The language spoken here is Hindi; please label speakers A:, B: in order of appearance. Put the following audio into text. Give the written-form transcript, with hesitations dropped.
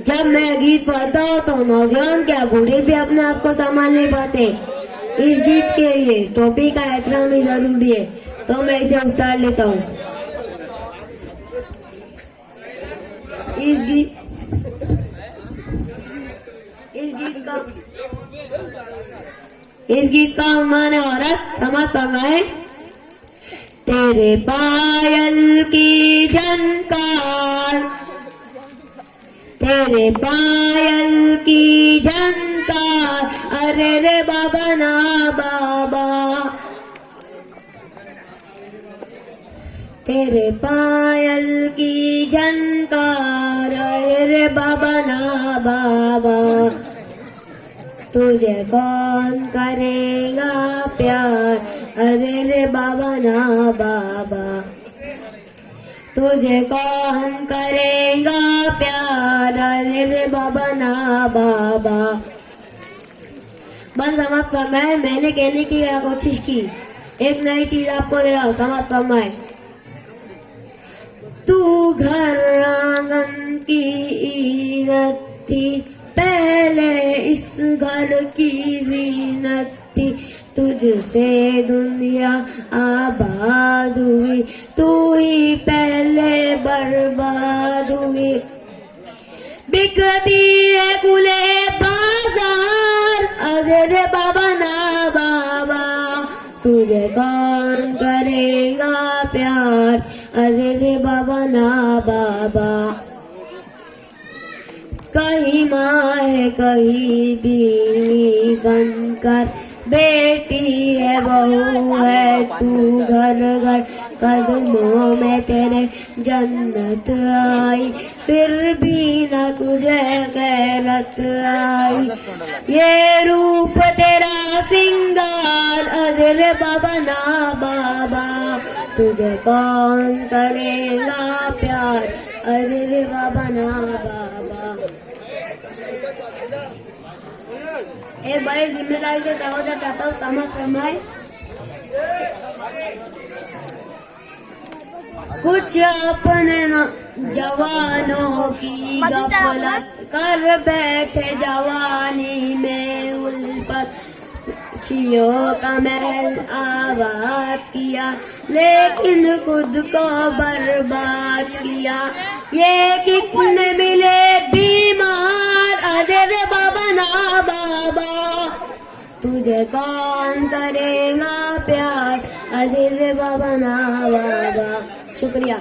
A: जब मैं गीत पढ़ता हूँ तो नौजवान क्या बूढ़े भी अपने आप को संभाल नहीं पाते। इस गीत के लिए टोपी का एहतराम भी जरूरी है, तो मैं इसे उतार लेता हूँ। इस गीत का उन्होंने औरत समझ फरमाए। तेरे पायल की झनकार, तेरे पायल की झनकार, अरे रे बाबा ना बाबा। तेरे पायल की झनकार, अरे रे बाबा ना बाबा। तुझे कौन करेगा प्यार, अरे रे बाबा ना बाबा। तुझे कौन करेगा प्यार, अरे रे बाबा ना बाबा। बन समझ फरमाए। मैंने कहने की कोशिश की, एक नई चीज आपको दे रहा हूँ, समझ फरमाए। तू घर आंगन की इज्जत थी, पहले इस घर की जीनत थी। तुझसे दुनिया आबाद हुई, तू ही पहले बर्बाद हुई। बिकती है खुले बाजार, अरे बाबा ना बाबा। तुझे कौन करेगा प्यार, अरे बाबा ना बाबा। कहीं माँ है कहीं बीवी बनकर, बेटी है बहू है तू घर घर। कदमों में तेरे जन्नत आई, फिर भी ना तुझे गैरत आई। ये रूप तेरा सिंगार, अरे बाबा ना बाबा। तुझे कौन करेगा प्यार, अरे बाबा ना बाबा। एक बड़ी जिम्मेदारी से कहना चाहता हूँ, समझ फरमाए। कुछ अपने जवानों की गफलत कर बैठे, जवानी में उल्फत खुशियों का महल आबाद किया, लेकिन खुद को बर्बाद किया। ये कितने मिले बीमार, अरे बाबा ना बाबा। तुझे कौन करेगा प्यार, अरे बाबा ना बाबा। शुक्रिया।